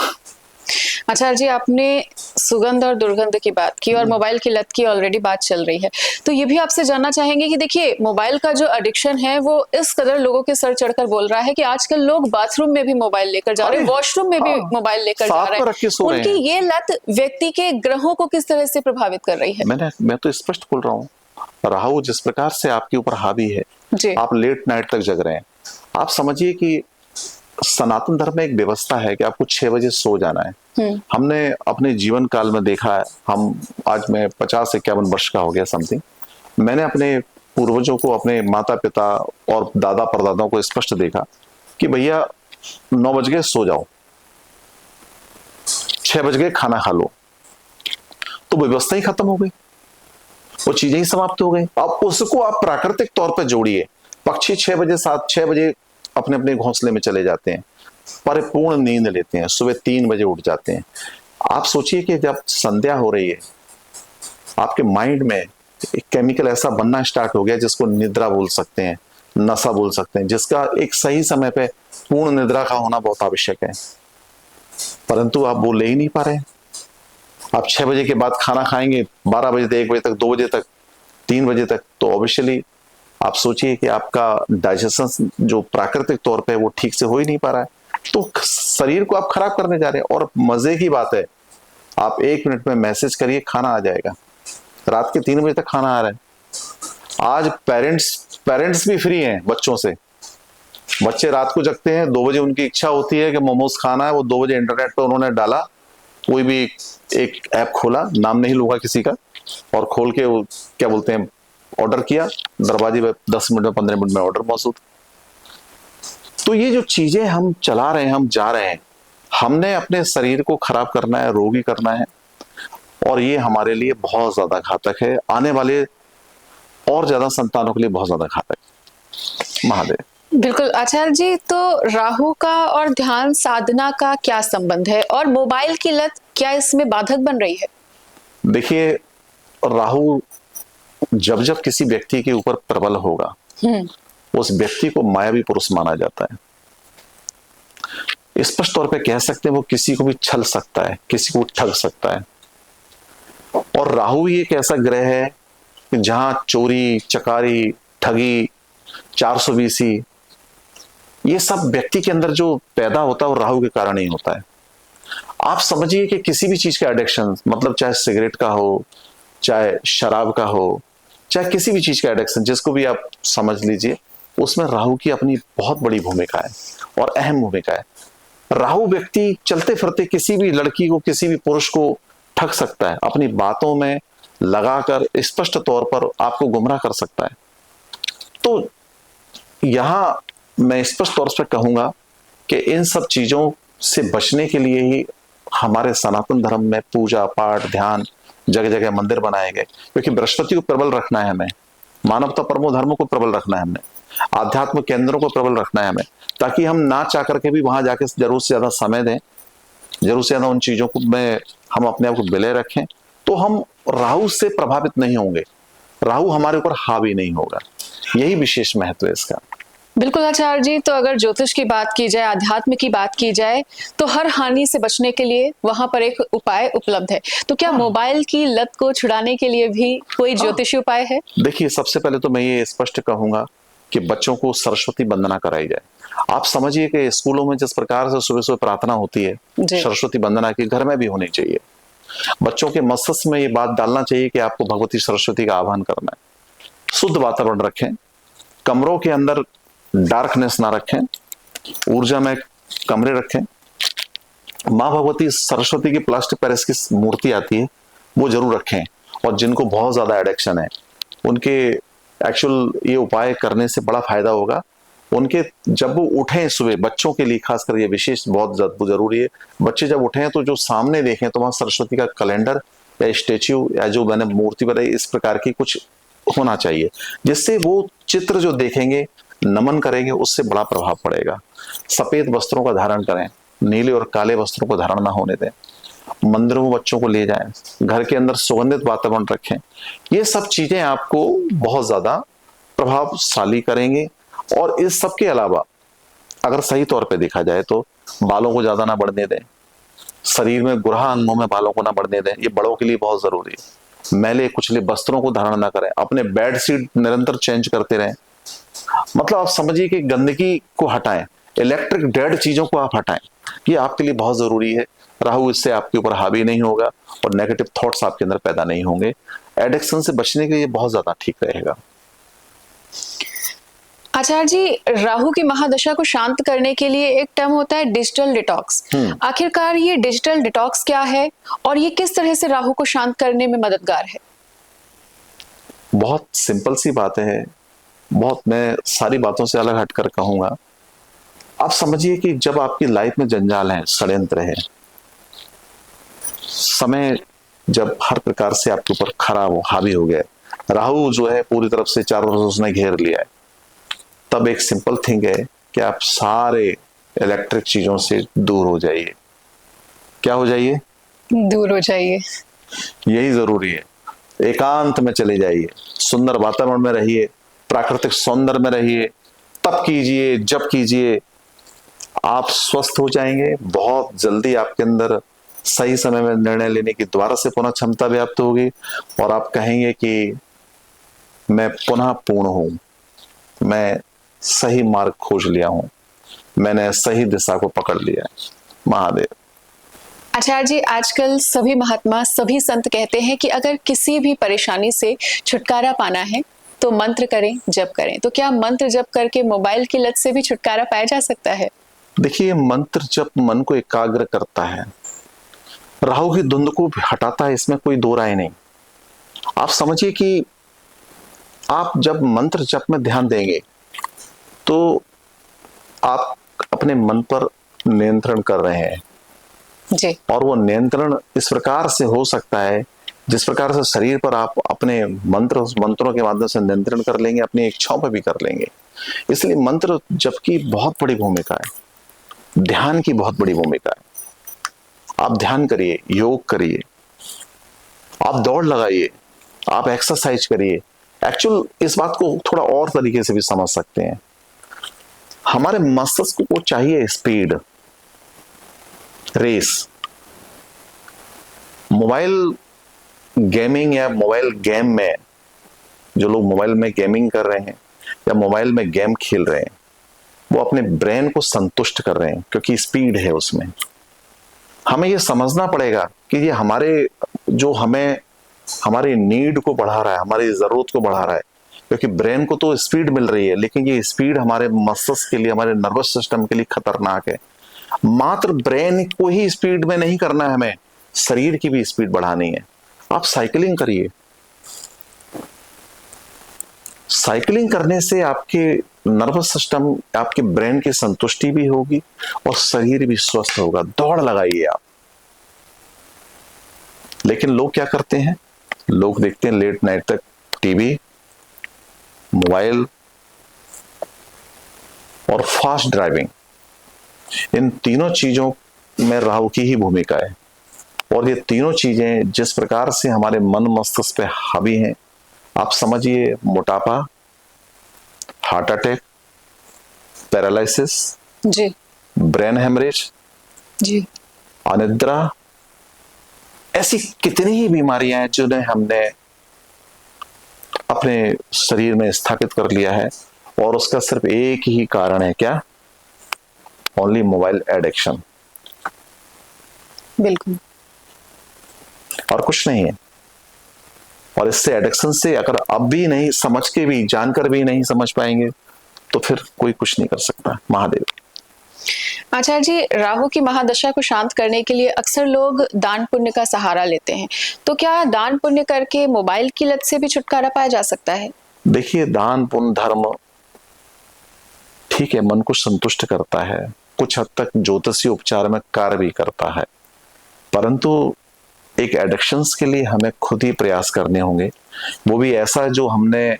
आचार्य जी, आपने सुगंध और दुर्गंध की बात की और मोबाइल की लत की ऑलरेडी बात चल रही है, तो ये भी आपसे जानना चाहेंगे कि देखिए, मोबाइल का जो एडिक्शन है वो इस कदर लोगों के सर चढ़कर बोल रहा है कि आजकल लोग बाथरूम में भी मोबाइल लेकर जा रहे हैं, वॉशरूम में भी मोबाइल लेकर जा रहे हैं। उनकी ये लत व्यक्ति के ग्रहों को किस तरह से प्रभावित कर रही है? मैं तो स्पष्ट बोल रहा हूँ, राहु जिस प्रकार से आपके ऊपर हावी है, आप लेट नाइट तक जग रहे हैं। आप समझिए कि सनातन धर्म में एक व्यवस्था है कि आपको 6 बजे सो जाना है। हमने अपने जीवन काल में देखा है, आज मैं 50-51 वर्ष का हो गया समथिंग, मैंने अपने पूर्वजों को, अपने माता पिता और दादा परदादाओं को स्पष्ट देखा कि भैया 9 बज गए सो जाओ, 6 बज गए खाना खा लो। तो व्यवस्था ही खत्म हो गई, वो चीजें ही समाप्त हो गई। अब उसको आप प्राकृतिक तौर पर जोड़िए, पक्षी 6 बजे 6 बजे अपने अपने घोंसले में चले जाते हैं, परिपूर्ण नींद लेते हैं, सुबह 3 बजे उठ जाते हैं। आप सोचिए कि जब संध्या हो रही है, आपके माइंड में एक केमिकल ऐसा बनना स्टार्ट हो गया जिसको निद्रा बोल सकते हैं, नशा बोल सकते हैं, जिसका एक सही समय पे पूर्ण निद्रा का होना बहुत आवश्यक है, परंतु आप वो ले ही नहीं पा रहे। आप 6 बजे के बाद खाना खाएंगे 12 बजे तक, 1 बजे तक, 2 बजे तक, 3 बजे तक, तो ऑब्वियसली आप सोचिए कि आपका डाइजेशन जो प्राकृतिक तौर पे वो ठीक से हो ही नहीं पा रहा है, तो शरीर को आप खराब करने जा रहे हैं। और मजे की बात है, आप 1 मिनट में मैसेज करिए, खाना आ जाएगा, रात के 3 बजे तक खाना आ रहा है। आज पेरेंट्स भी फ्री हैं बच्चों से, बच्चे रात को जगते हैं, 2 बजे उनकी इच्छा होती है कि मोमोज खाना है, वो 2 बजे इंटरनेट पर उन्होंने डाला, कोई भी एक ऐप खोला, नाम नहीं लूंगा किसी का, और खोल के वो क्या बोलते हैं ऑर्डर किया, दरवाजे पे 10 मिनट में 15 मिनट में ऑर्डर मौजूद। तो ये जो चीजें हम चला रहे हैं, हम जा रहे हैं, हमने अपने शरीर को खराब करना है, रोगी करना है, और ये हमारे लिए बहुत ज्यादा घातक है, आने वाले और ज्यादा संतानों के लिए बहुत ज्यादा घातक है। महादेव। बिल्कुल आचार्य जी, तो राहु का और ध्यान साधना का क्या संबंध है, और मोबाइल की लत क्या इसमें बाधक बन रही है? देखिए, राहु जब जब किसी व्यक्ति के ऊपर प्रबल होगा, उस व्यक्ति को मायावी पुरुष माना जाता है। स्पष्ट तौर पे कह सकते हैं वो किसी को भी छल सकता है, किसी को ठग सकता है। और राहु ही एक ऐसा ग्रह है कि जहां चोरी, चकारी, ठगी, 420, ये सब व्यक्ति के अंदर जो पैदा होता है वो राहु के कारण ही होता है। आप समझिए कि किसी भी चीज का एडिक्शन, मतलब चाहे सिगरेट का हो, चाहे शराब का हो, चाहे किसी भी चीज का एडिक्शन, जिसको भी आप समझ लीजिए, उसमें राहु की अपनी बहुत बड़ी भूमिका है और अहम भूमिका है। राहु व्यक्ति चलते फिरते किसी भी लड़की को, किसी भी पुरुष को ठग सकता है, अपनी बातों में लगाकर स्पष्ट तौर पर आपको गुमराह कर सकता है। तो यहां मैं स्पष्ट तौर पर कहूंगा कि इन सब चीजों से बचने के लिए ही हमारे सनातन धर्म में पूजा पाठ, ध्यान, जगह जगह मंदिर बनाए गए, क्योंकि बृहस्पति को प्रबल रखना है हमें, मानवता परमो धर्मों को प्रबल रखना है हमें, आध्यात्म केंद्रों को प्रबल रखना है हमें, ताकि हम ना चाह करके भी वहां जाके जरूर से ज्यादा समय दें, जरूर से ज्यादा उन चीजों को में हम अपने आप को विलय रखें, तो हम राहु से प्रभावित नहीं होंगे, राहु हमारे ऊपर हावी नहीं होगा। यही विशेष महत्व है इसका। बिल्कुल आचार्य जी, तो अगर ज्योतिष की बात की जाए, अध्यात्म की बात की जाए, तो हर हानि से बचने के लिए वहां पर एक उपाय उपलब्ध है। तो क्या मोबाइल की लत को छुड़ाने के लिए भी कोई ज्योतिषी उपाय है? देखिए, सबसे पहले तो मैं ये स्पष्ट कहूंगा कि बच्चों को सरस्वती वंदना कराई जाए। आप समझिए कि स्कूलों में जिस प्रकार से सुबह सुबह प्रार्थना होती है, सरस्वती वंदना की घर में भी होनी चाहिए। बच्चों के मस्तिष्क में ये बात डालना चाहिए कि आपको भगवती सरस्वती का आह्वान करना है। शुद्ध वातावरण रखें, कमरों के अंदर डार्कनेस ना रखें, ऊर्जा में कमरे रखें। माँ भगवती सरस्वती की प्लास्टिक पेरिस की मूर्ति आती है, वो जरूर रखें। और जिनको बहुत ज्यादा एडिक्शन है, उनके एक्चुअल ये उपाय करने से बड़ा फायदा होगा। उनके जब वो उठें सुबह, बच्चों के लिए खासकर ये विशेष बहुत जरूरी है, बच्चे जब उठें तो जो सामने देखें तो वहां सरस्वती का कैलेंडर या स्टेच्यू या जो मैंने मूर्ति बनाई इस प्रकार की कुछ होना चाहिए, जिससे वो चित्र जो देखेंगे, नमन करेंगे, उससे बड़ा प्रभाव पड़ेगा। सफेद वस्त्रों का धारण करें, नीले और काले वस्त्रों को धारण ना होने दें, मंदिरों में बच्चों को ले जाएं, घर के अंदर सुगंधित वातावरण रखें। ये सब चीजें आपको बहुत ज्यादा प्रभावशाली करेंगे। और इस सब के अलावा अगर सही तौर पे देखा जाए तो बालों को ज्यादा ना बढ़ने दें, शरीर में गुरहा अंगों में बालों को ना बढ़ने दें, ये बड़ों के लिए बहुत जरूरी है। मैले कुचले वस्त्रों को धारण ना करें, अपने बेड शीट निरंतर चेंज करते रहें। मतलब आप समझिए कि गंदगी को हटाएं, इलेक्ट्रिक डेड चीजों को आप हटाएं, ये आपके लिए बहुत जरूरी है। राहु इससे आपके ऊपर हावी नहीं होगा और नेगेटिव थॉट्स आपके अंदर पैदा नहीं होंगे। एडिक्शन से बचने के लिए बहुत ज्यादा ठीक रहेगा। आचार्य जी, राहु की महादशा को शांत करने के लिए एक टर्म होता है डिजिटल डिटॉक्स। आखिरकार ये डिजिटल डिटॉक्स क्या है और ये किस तरह से राहु को शांत करने में मददगार है? बहुत सिंपल सी बात है, बहुत मैं सारी बातों से अलग हटकर कहूंगा। आप समझिए कि जब आपकी लाइफ में जंजाल है, षड्यंत्र है, समय जब हर प्रकार से आपके ऊपर खराब हो, हावी हो गया, राहु जो है पूरी तरफ से चारों तरफ उसने घेर लिया है, तब एक सिंपल थिंग है कि आप सारे इलेक्ट्रिक चीजों से दूर हो जाइए। क्या हो जाइए? दूर हो जाइए। यही जरूरी है। एकांत में चले जाइए, सुंदर वातावरण में रहिए, प्राकृतिक सौंदर्य में रहिए, तप कीजिए, जप कीजिए, आप स्वस्थ हो जाएंगे। बहुत जल्दी आपके अंदर सही समय में निर्णय लेने की दोबारा से पुनः क्षमता व्याप्त होगी और आप कहेंगे कि मैं पुनः पूर्ण हूं, मैं सही मार्ग खोज लिया हूं, मैंने सही दिशा को पकड़ लिया है। महादेव। आचार्य जी, आजकल सभी महात्मा, सभी संत कहते हैं कि अगर किसी भी परेशानी से छुटकारा पाना है तो मंत्र करें, जप करें। तो क्या मंत्र जप करके मोबाइल की लत से भी छुटकारा पाया जा सकता है? देखिए, मंत्र जप मन को एकाग्र करता है, राहु की धुंध को हटाता है, इसमें कोई दो राय नहीं। आप समझिए कि आप जब मंत्र जप में ध्यान देंगे तो आप अपने मन पर नियंत्रण कर रहे हैं जी। और वो नियंत्रण इस प्रकार से हो सकता है जिस प्रकार से शरीर पर आप अपने मंत्रों के माध्यम से नियंत्रण कर लेंगे, अपनी इच्छाओं पर भी कर लेंगे। इसलिए मंत्र जप की बहुत बड़ी भूमिका है, ध्यान की बहुत बड़ी भूमिका है। आप ध्यान करिए, योग करिए, आप दौड़ लगाइए, आप एक्सरसाइज करिए। एक्चुअल इस बात को थोड़ा और तरीके से भी समझ सकते हैं। हमारे मस्तिष्क को चाहिए स्पीड, रेस। मोबाइल गेमिंग या मोबाइल गेम में जो लोग मोबाइल में गेमिंग कर रहे हैं या मोबाइल में गेम खेल रहे हैं, वो अपने ब्रेन को संतुष्ट कर रहे हैं क्योंकि स्पीड है उसमें। हमें ये समझना पड़ेगा कि ये हमें हमारी नीड को बढ़ा रहा है, हमारी जरूरत को बढ़ा रहा है, क्योंकि ब्रेन को तो स्पीड मिल रही है, लेकिन ये स्पीड हमारे मस्तिष्क के लिए, हमारे नर्वस सिस्टम के लिए खतरनाक है। मात्र ब्रेन को ही स्पीड में नहीं करना है, हमें शरीर की भी स्पीड बढ़ानी है। आप साइकिलिंग करिए, साइकिलिंग करने से आपके नर्वस सिस्टम, आपके ब्रेन की संतुष्टि भी होगी और शरीर भी स्वस्थ होगा। दौड़ लगाइए आप। लेकिन लोग क्या करते हैं? लोग देखते हैं लेट नाइट तक टीवी, मोबाइल और फास्ट ड्राइविंग। इन तीनों चीजों में राहु की ही भूमिका है और ये तीनों चीजें जिस प्रकार से हमारे मन मस्तिष्क पे हावी हैं, आप समझिए मोटापा, हार्ट अटैक, पैरालिसिस जी, ब्रेन हेमरेज जी, अनिद्रा, ऐसी कितनी ही बीमारियां हैं जिन्हें हमने अपने शरीर में स्थापित कर लिया है और उसका सिर्फ एक ही कारण है, क्या? ओनली मोबाइल एडिक्शन, बिल्कुल। और कुछ नहीं है। और इससे एडिक्शन से अगर अब भी नहीं समझ के भी, जानकर भी नहीं समझ पाएंगे तो फिर कोई कुछ नहीं कर सकता। महादेव। आचार्य जी, राहु की महादशा को शांत करने के लिए अक्सर लोग दान पुण्य का सहारा लेते हैं। तो क्या दान पुण्य करके मोबाइल की लत से भी छुटकारा पाया जा सकता है? देखिए, दान पुण्य धर्म ठीक है, मन को संतुष्ट करता है, कुछ हद तक ज्योतिषीय उपचार में कार्य भी करता है, परंतु एक एडिक्शंस के लिए हमें खुद ही प्रयास करने होंगे, वो भी ऐसा जो हमने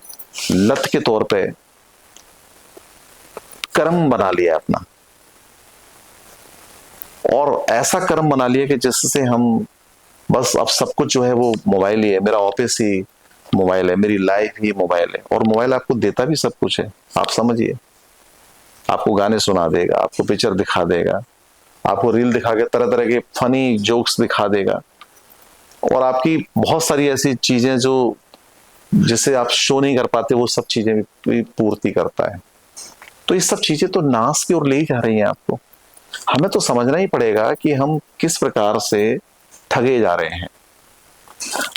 लत के तौर पे कर्म बना लिया अपना। और ऐसा कर्म बना लिया कि जिससे हम बस अब सब कुछ जो है वो मोबाइल ही है, मेरा ऑफिस ही मोबाइल है, मेरी लाइफ ही मोबाइल है। और मोबाइल आपको देता भी सब कुछ है, आप समझिए। आपको गाने सुना देगा, आपको पिक्चर दिखा देगा, आपको रील दिखा के तरह तरह के फनी जोक्स दिखा देगा, और आपकी बहुत सारी ऐसी चीजें जो जिसे आप शो नहीं कर पाते वो सब चीजें भी पूर्ति करता है। तो ये सब चीजें तो नाश की ओर ले ही जा रही हैं आपको। हमें तो समझना ही पड़ेगा कि हम किस प्रकार से ठगे जा रहे हैं।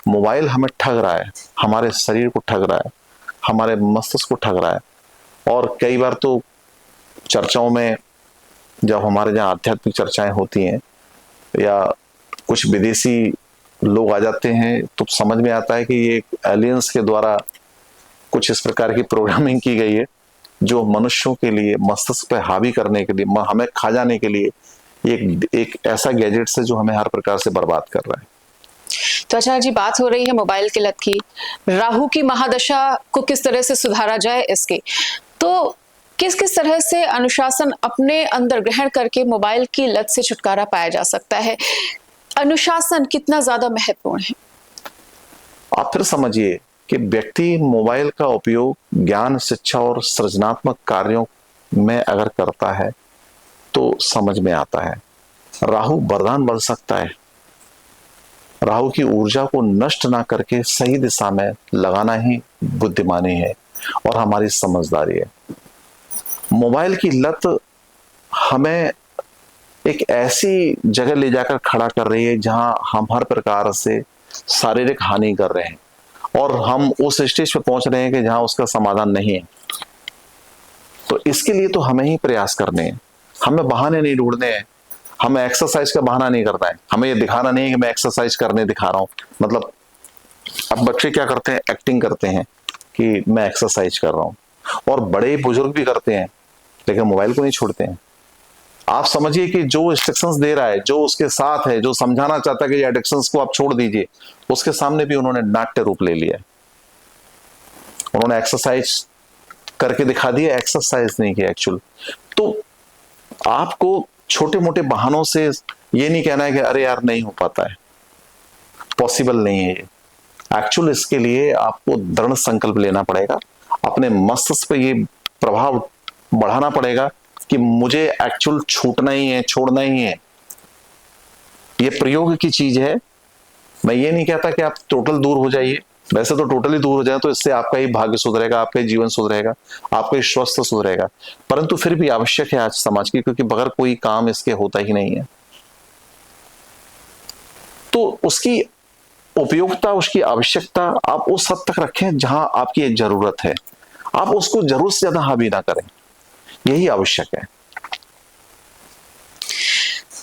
मोबाइल हमें ठग रहा है, हमारे शरीर को ठग रहा है, हमारे मस्तिष्क को ठग रहा है। और कई बार तो चर्चाओं में, जब हमारे यहाँ आध्यात्मिक चर्चाएं होती हैं या कुछ विदेशी लोग आ जाते हैं, तो समझ में आता है कि ये एलियंस के द्वारा कुछ इस प्रकार की प्रोग्रामिंग की गई है जो मनुष्यों के लिए, मस्तिष्क पे हावी करने के लिए, हमें खा जाने के लिए एक ऐसा गैजेट है जो हमें हर प्रकार से बर्बाद कर रहा है। तो आचार्य जी, बात हो रही है मोबाइल की लत की, राहु की महादशा को किस तरह से सुधारा जाए इसके, तो किस किस तरह से अनुशासन अपने अंदर ग्रहण करके मोबाइल की लत से छुटकारा पाया जा सकता है? अनुशासन कितना ज्यादा महत्वपूर्ण है? आप फिर समझिए कि व्यक्ति मोबाइल का उपयोग ज्ञान, शिक्षा और सृजनात्मक कार्यों में अगर करता है तो समझ में आता है राहु वरदान बन सकता है। राहु की ऊर्जा को नष्ट ना करके सही दिशा में लगाना ही बुद्धिमानी है और हमारी समझदारी है। मोबाइल की लत हमें एक ऐसी जगह ले जाकर खड़ा कर रही है जहां हम हर प्रकार से शारीरिक हानि कर रहे हैं, और हम उस स्टेज पे पहुंच रहे हैं कि जहां उसका समाधान नहीं है। तो इसके लिए तो हमें ही प्रयास करने हैं, हमें बहाने नहीं ढूंढने हैं, हमें एक्सरसाइज का बहाना नहीं करना है, हमें ये दिखाना नहीं है कि मैं एक्सरसाइज करने दिखा रहा हूं। मतलब अब बच्चे क्या करते हैं, एक्टिंग करते हैं कि मैं एक्सरसाइज कर रहा हूं, और बड़े बुजुर्ग भी करते हैं, लेकिन मोबाइल को नहीं छोड़ते हैं। आप समझिए कि जो इंस्ट्रक्शंस दे रहा है, जो उसके साथ है, जो समझाना चाहता है कि एडिक्शंस को आप छोड़ दीजिए, उसके सामने भी उन्होंने नाट्य रूप ले लिया। उन्होंने एक्सरसाइज करके दिखा दिया, एक्सरसाइज नहीं किया एक्चुअल। तो आपको छोटे मोटे बहानों से ये नहीं कहना है कि अरे यार नहीं हो पाता है, पॉसिबल नहीं है ये। एक्चुअल इसके लिए आपको दृढ़ संकल्प लेना पड़ेगा, अपने मस्तिष्क पे ये प्रभाव बढ़ाना पड़ेगा कि मुझे एक्चुअल छूटना ही है, छोड़ना ही है। ये प्रयोग की चीज है। मैं ये नहीं कहता कि आप टोटल दूर हो जाइए, वैसे तो टोटली दूर हो जाए तो इससे आपका ही भाग्य सुधरेगा, आपका ही जीवन सुधरेगा, आपका ही स्वास्थ्य सुधरेगा, परंतु फिर भी आवश्यक है आज समाज की, क्योंकि बगैर कोई काम इसके होता ही नहीं है। तो उसकी उपयोगिता, उसकी आवश्यकता आप उस हद तक रखें जहां आपकी जरूरत है, आप उसको जरूरत से ज्यादा हावी ना करें, यही आवश्यक है।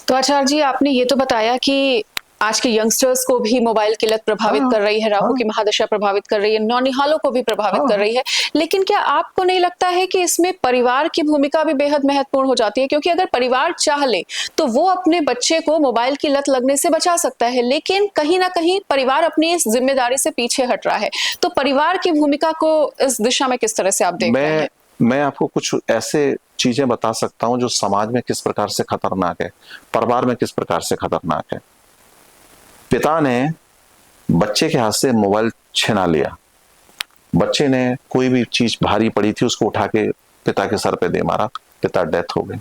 तो आचार्य जी, आपने ये तो बताया कि आज के यंगस्टर्स को भी मोबाइल की लत प्रभावित कर रही है, राहु की महादशा प्रभावित कर रही है, नौनिहालों को भी प्रभावित कर रही है, लेकिन क्या आपको नहीं लगता है कि इसमें परिवार की भूमिका भी बेहद महत्वपूर्ण हो जाती है? क्योंकि अगर परिवार चाह ले तो वो अपने बच्चे को मोबाइल की लत लगने से बचा सकता है, लेकिन कहीं ना कहीं परिवार अपनी इस जिम्मेदारी से पीछे हट रहा है। तो परिवार की भूमिका को इस दिशा में किस तरह से आप देख रहे हैं? मैं आपको कुछ ऐसे चीजें बता सकता हूं जो समाज में किस प्रकार से खतरनाक है, परिवार में किस प्रकार से खतरनाक है। पिता ने बच्चे के हाथ से मोबाइल छिना लिया, बच्चे ने कोई भी चीज भारी पड़ी थी उसको उठा के पिता के सर पे दे मारा, पिता डेथ हो गई।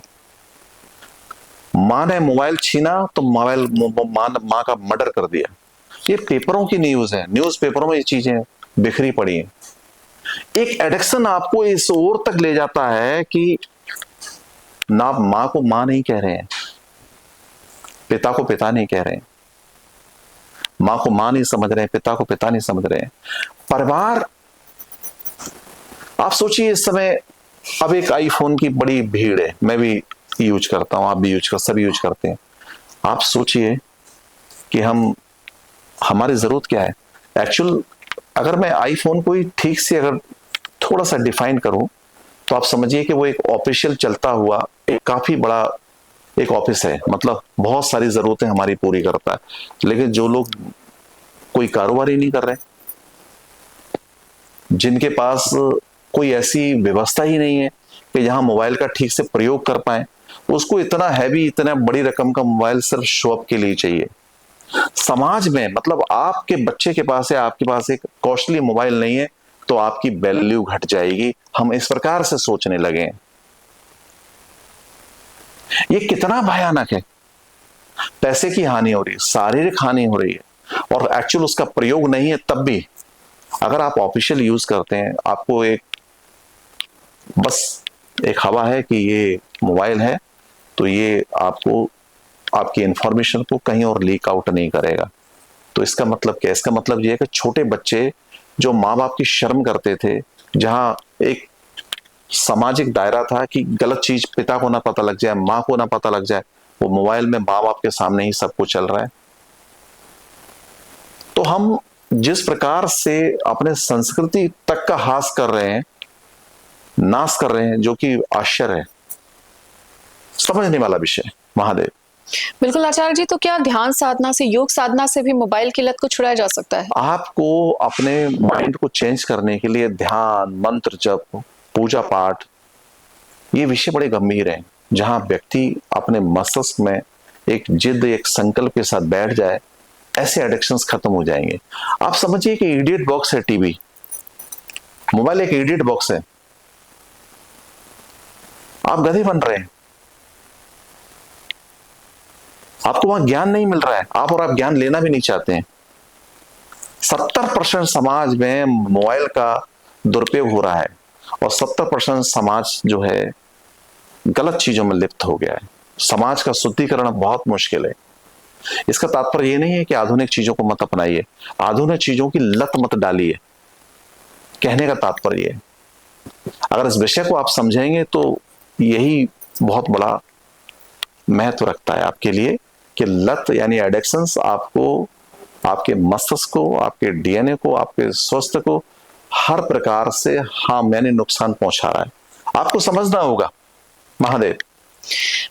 मां ने मोबाइल छीना तो मां का मर्डर कर दिया। ये पेपरों की न्यूज है, न्यूज पेपरों में ये चीजें बिखरी पड़ी हैं। एक एडिक्शन आपको इस ओर तक ले जाता है कि ना मां को मां नहीं कह रहे हैं, पिता को पिता नहीं कह रहे हैं, मां को मां नहीं समझ रहे हैं, पिता को पिता नहीं समझ रहे हैं। परिवार, आप सोचिए इस समय अब एक आईफोन की बड़ी भीड़ है, मैं भी यूज करता हूं, आप भी यूज कर, सभी यूज करते हैं। आप सोचिए कि हमारी जरूरत क्या है एक्चुअल। अगर मैं आईफोन को ही ठीक से अगर थोड़ा सा डिफाइन करूं तो आप समझिए कि वो एक ऑफिशियल चलता हुआ एक काफी बड़ा एक ऑफिस है, मतलब बहुत सारी जरूरतें हमारी पूरी करता है। लेकिन जो लोग कोई कारोबार ही नहीं कर रहे, जिनके पास कोई ऐसी व्यवस्था ही नहीं है कि जहां मोबाइल का ठीक से प्रयोग कर पाए, उसको इतना हैवी, इतना बड़ी रकम का मोबाइल सिर्फ शो ऑफ के लिए चाहिए। समाज में मतलब आपके बच्चे के पास है, आपके पास एक कॉस्टली मोबाइल नहीं है तो आपकी वैल्यू घट जाएगी। हम इस प्रकार से सोचने लगे हैं। ये कितना भयानक है। पैसे की हानि हो रही है, शारीरिक हानि हो रही है, और एक्चुअल उसका प्रयोग नहीं है। तब भी अगर आप ऑफिशियल यूज करते हैं, आपको एक बस एक हवा है कि ये मोबाइल है तो ये आपको आपकी इंफॉर्मेशन को कहीं और लीक आउट नहीं करेगा। तो इसका मतलब क्या? इसका मतलब ये है कि छोटे बच्चे जो माँ बाप की शर्म करते थे, जहां एक सामाजिक दायरा था कि गलत चीज पिता को ना पता लग जाए, माँ को ना पता लग जाए, वो मोबाइल में माँ बाप के सामने ही सब कुछ चल रहा है। तो हम जिस प्रकार से अपने संस्कृति तक का हास कर रहे हैं, नाश कर रहे हैं, जो कि आश्चर्य है, समझने वाला विषय। महादेव। बिल्कुल आचार्य जी, तो क्या ध्यान साधना से, योग साधना से भी मोबाइल की लत को छुड़ाया जा सकता है? आपको अपने माइंड को चेंज करने के लिए ध्यान, मंत्र जप, पूजा पाठ, ये विषय बड़े गंभीर हैं। जहां व्यक्ति अपने मस्तिष्क में एक जिद, एक संकल्प के साथ बैठ जाए, ऐसे एडिक्शंस खत्म हो जाएंगे। आप समझिए कि इडियट बॉक्स है टीवी, मोबाइल एक इडियट बॉक्स है। आप गधे बन रहे हैं, आपको वहां ज्ञान नहीं मिल रहा है, आप ज्ञान लेना भी नहीं चाहते हैं। 70% समाज में मोबाइल का दुरुपयोग हो रहा है और 70% समाज जो है गलत चीजों में लिप्त हो गया है। समाज का शुद्धिकरण बहुत मुश्किल है। इसका तात्पर्य यह नहीं है कि आधुनिक चीजों को मत अपनाइए, आधुनिक चीजों की लत मत डालिए, कहने का तात्पर्य है। अगर इस विषय को आप समझेंगे तो यही बहुत बड़ा महत्व रखता है आपके लिए कि लत यानी एडिक्शंस आपको, आपके मस्तिष्क को, आपके डीएनए को, आपके स्वास्थ्य को हर प्रकार से यानी नुकसान पहुंचा रहा है। आपको समझना होगा। महादेव।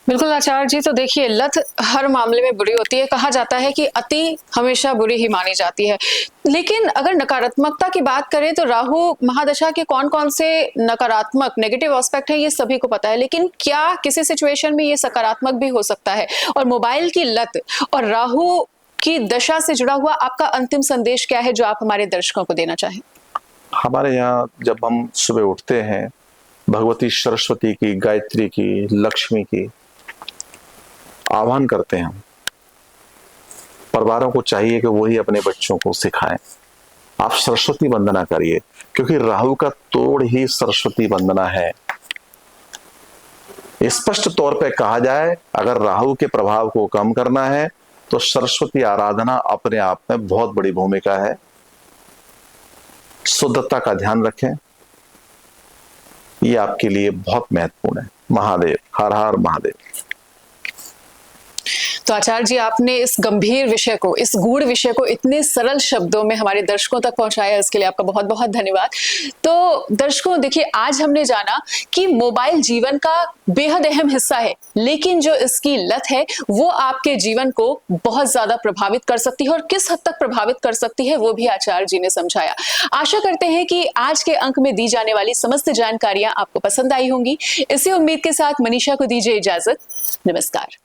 बिल्कुल आचार्य जी, तो देखिए, लत हर मामले में बुरी होती है। कहा जाता है कि अति हमेशा बुरी ही मानी जाती है। लेकिन अगर नकारात्मकता की बात करें तो राहु महादशा के कौन कौन से नकारात्मक, नेगेटिव एस्पेक्ट है, ये सभी को पता है। लेकिन क्या किसी सिचुएशन में ये सकारात्मक भी हो सकता है? और मोबाइल की लत और राहु की दशा से जुड़ा हुआ आपका अंतिम संदेश क्या है, जो आप हमारे दर्शकों को देना चाहें? हमारे यहाँ जब हम सुबह उठते हैं, भगवती सरस्वती की, गायत्री की, लक्ष्मी की आह्वान करते हैं। हम परिवारों को चाहिए कि वही अपने बच्चों को सिखाएं। आप सरस्वती वंदना करिए, क्योंकि राहु का तोड़ ही सरस्वती वंदना है। स्पष्ट तौर पे कहा जाए, अगर राहु के प्रभाव को कम करना है तो सरस्वती आराधना अपने आप में बहुत बड़ी भूमिका है। शुद्धता का ध्यान रखें, ये आपके लिए बहुत महत्वपूर्ण है। महादेव। हर हर महादेव। तो आचार्य जी, आपने इस गंभीर विषय को, इस गूढ़ विषय को इतने सरल शब्दों में हमारे दर्शकों तक पहुंचाया, इसके लिए आपका बहुत बहुत धन्यवाद। तो दर्शकों देखिए, आज हमने जाना कि मोबाइल जीवन का बेहद अहम हिस्सा है, लेकिन जो इसकी लत है वो आपके जीवन को बहुत ज्यादा प्रभावित कर सकती है, और किस हद तक प्रभावित कर सकती है वो भी आचार्य जी ने समझाया। आशा करते हैं कि आज के अंक में दी जाने वाली समस्त जानकारियां आपको पसंद आई होंगी। इसी उम्मीद के साथ मनीषा को दीजिए इजाजत। नमस्कार।